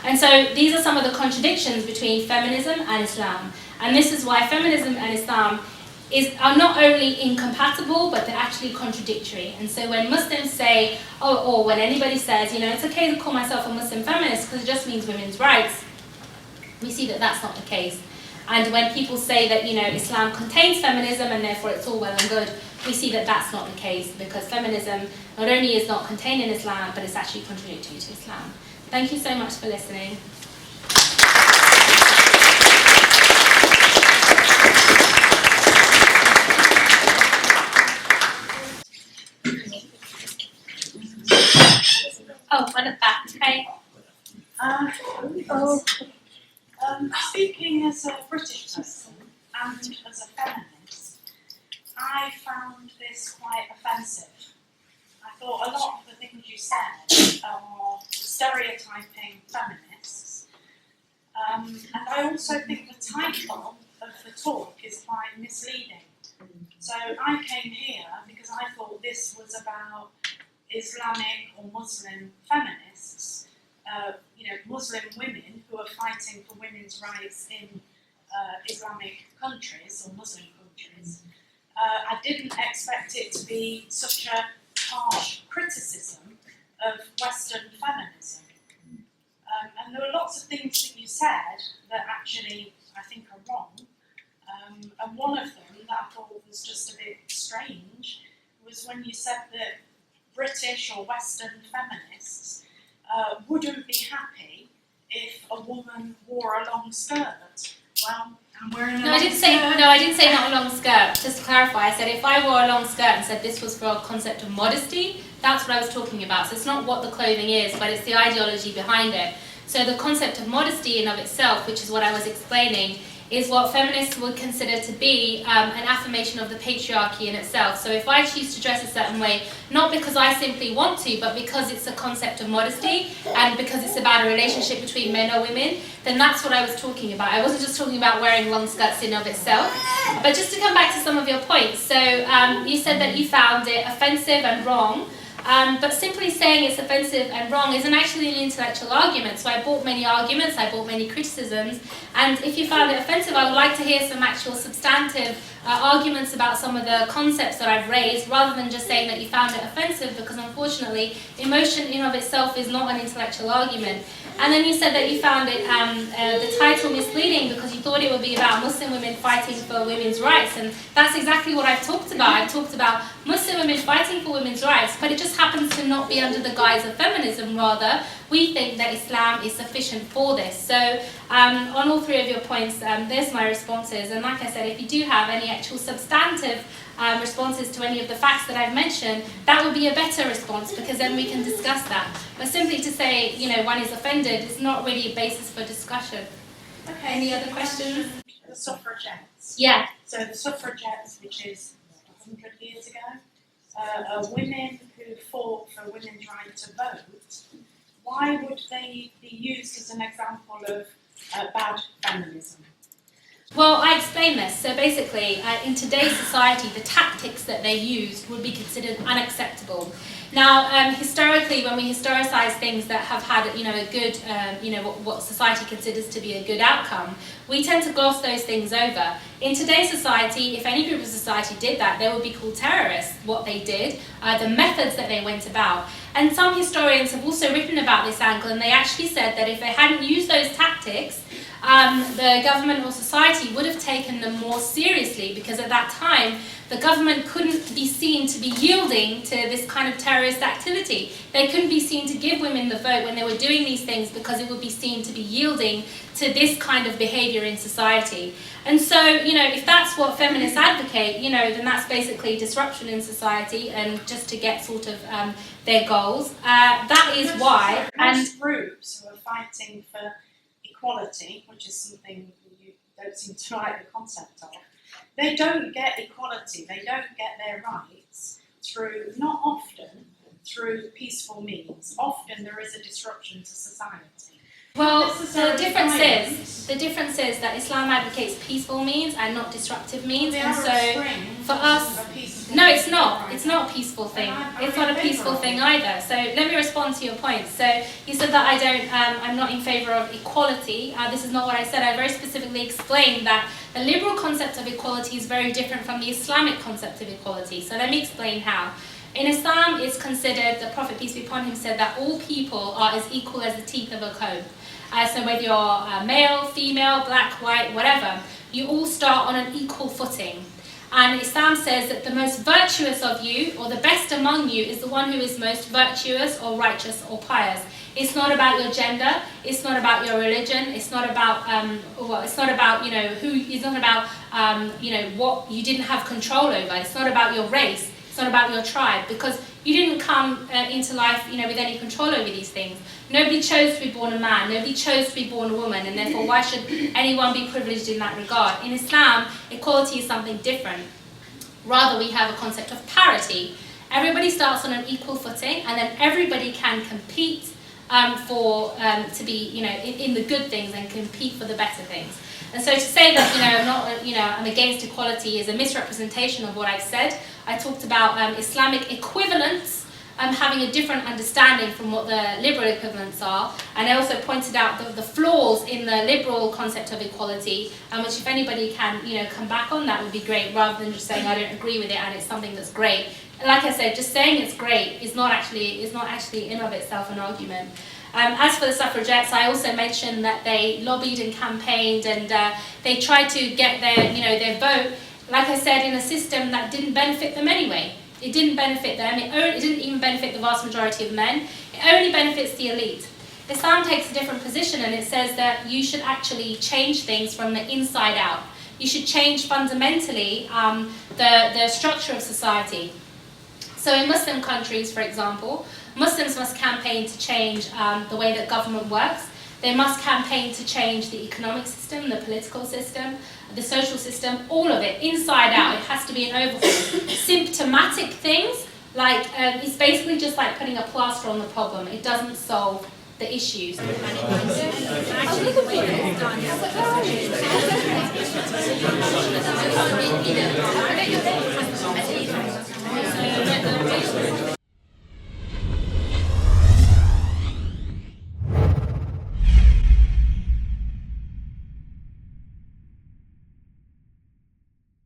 And so these are some of the contradictions between feminism and Islam. And this is why feminism and Islam are not only incompatible, but they're actually contradictory. And so when Muslims say, or when anybody says, it's okay to call myself a Muslim feminist because it just means women's rights, we see that that's not the case. And when people say that, Islam contains feminism and therefore it's all well and good, we see that that's not the case, because feminism not only is not contained in Islam, but it's actually contradictory to Islam. Thank you so much for listening. Oh, one at that. Okay. Speaking as a British person and as a feminist, I found this quite offensive. I thought a lot of the things you said are stereotyping feminists, and I also think the title of the talk is quite misleading. So I came here because I thought this was about Islamic or Muslim feminists, Muslim women who are fighting for women's rights in Islamic countries or Muslim countries. I didn't expect it to be such a harsh criticism of Western feminism. And there were lots of things that you said that actually I think are wrong. And one of them that I thought was just a bit strange was when you said that British or Western feminists wouldn't be happy if a woman wore a long skirt. Well, I'm wearing a long skirt. I didn't say not a long skirt. Just to clarify, I said if I wore a long skirt and said this was for a concept of modesty, that's what I was talking about. So it's not what the clothing is, but it's the ideology behind it. So the concept of modesty in of itself, which is what I was explaining, is what feminists would consider to be an affirmation of the patriarchy in itself. So if I choose to dress a certain way, not because I simply want to, but because it's a concept of modesty and because it's about a relationship between men or women, then that's what I was talking about. I wasn't just talking about wearing long skirts in of itself. But just to come back to some of your points, so you said that you found it offensive and wrong. But simply saying it's offensive and wrong isn't actually an intellectual argument. So I brought many arguments, I brought many criticisms, and if you found it offensive, I would like to hear some actual substantive arguments about some of the concepts that I've raised, rather than just saying that you found it offensive, because unfortunately, emotion in of itself is not an intellectual argument. And then you said that you found it, the title misleading because you thought it would be about Muslim women fighting for women's rights, and that's exactly what I've talked about. I've talked about Muslim women fighting for women's rights, but it just happens to not be under the guise of feminism. Rather, we think that Islam is sufficient for this. So on all three of your points, there's my responses. And like I said, if you do have any actual substantive responses to any of the facts that I've mentioned, that would be a better response, because then we can discuss that. But simply to say, one is offended is not really a basis for discussion. Okay. Any other questions? The suffragettes. Yeah. So the suffragettes, which is 100 years ago, are women who fought for women's right to vote. Why would they be used as an example of bad feminism? Well, I explained this. So basically, in today's society, the tactics that they used would be considered unacceptable. Now, historically, when we historicize things that have had, a good, what society considers to be a good outcome, we tend to gloss those things over. In today's society, if any group of society did that, they would be called terrorists. What they did, the methods that they went about. And some historians have also written about this angle, and they actually said that if they hadn't used those tactics, the government or society would have taken them more seriously, because at that time, the government couldn't be seen to be yielding to this kind of terrorist activity. They couldn't be seen to give women the vote when they were doing these things, because it would be seen to be yielding to this kind of behavior in society. And so, if that's what feminists advocate, then that's basically disruption in society and just to get sort of their goals. That is why. Most groups who are fighting for equality, which is something you don't seem to like the concept of, they don't get equality, they don't get their rights through, not often, through peaceful means. Often there is a disruption to society. Well, the difference is that Islam advocates peaceful means and not disruptive means. And so, for us, no, it's not. It's not a peaceful thing. It's not a peaceful thing either. So let me respond to your point. So you said that I'm not in favour of equality. This is not what I said. I very specifically explained that the liberal concept of equality is very different from the Islamic concept of equality. So let me explain how. In Islam, it's considered, the Prophet, peace be upon him, said that all people are as equal as the teeth of a comb. So whether you're male, female, black, white, whatever, you all start on an equal footing. And Islam says that the most virtuous of you, or the best among you, is the one who is most virtuous or righteous or pious. It's not about your gender. It's not about your religion. It's not about it's not about who. It's not about what you didn't have control over. It's not about your race. It's not about your tribe, because you didn't come into life with any control over these things. Nobody chose to be born a man. Nobody chose to be born a woman, and therefore why should anyone be privileged in that regard? In Islam, equality is something different. Rather, we have a concept of parity. Everybody starts on an equal footing, and then everybody can compete to be in the good things and compete for the better things. And so to say that I'm against equality is a misrepresentation of what I've said. I talked about Islamic equivalents having a different understanding from what the liberal equivalents are, and I also pointed out the flaws in the liberal concept of equality, which if anybody can come back on, that would be great, rather than just saying I don't agree with it and it's something that's great. Like I said, just saying it's great is not actually in of itself an argument. As for the suffragettes, I also mentioned that they lobbied and campaigned, and they tried to get their vote, like I said, in a system that didn't benefit them anyway. It didn't benefit them. It didn't even benefit the vast majority of men. It only benefits the elite. Islam takes a different position, and it says that you should actually change things from the inside out. You should change fundamentally the structure of society. So in Muslim countries, for example, Muslims must campaign to change the way that government works. They must campaign to change the economic system, the political system, the social system, all of it, inside out. It has to be an overhaul. Symptomatic things, like it's basically just like putting a plaster on the problem. It doesn't solve the issues.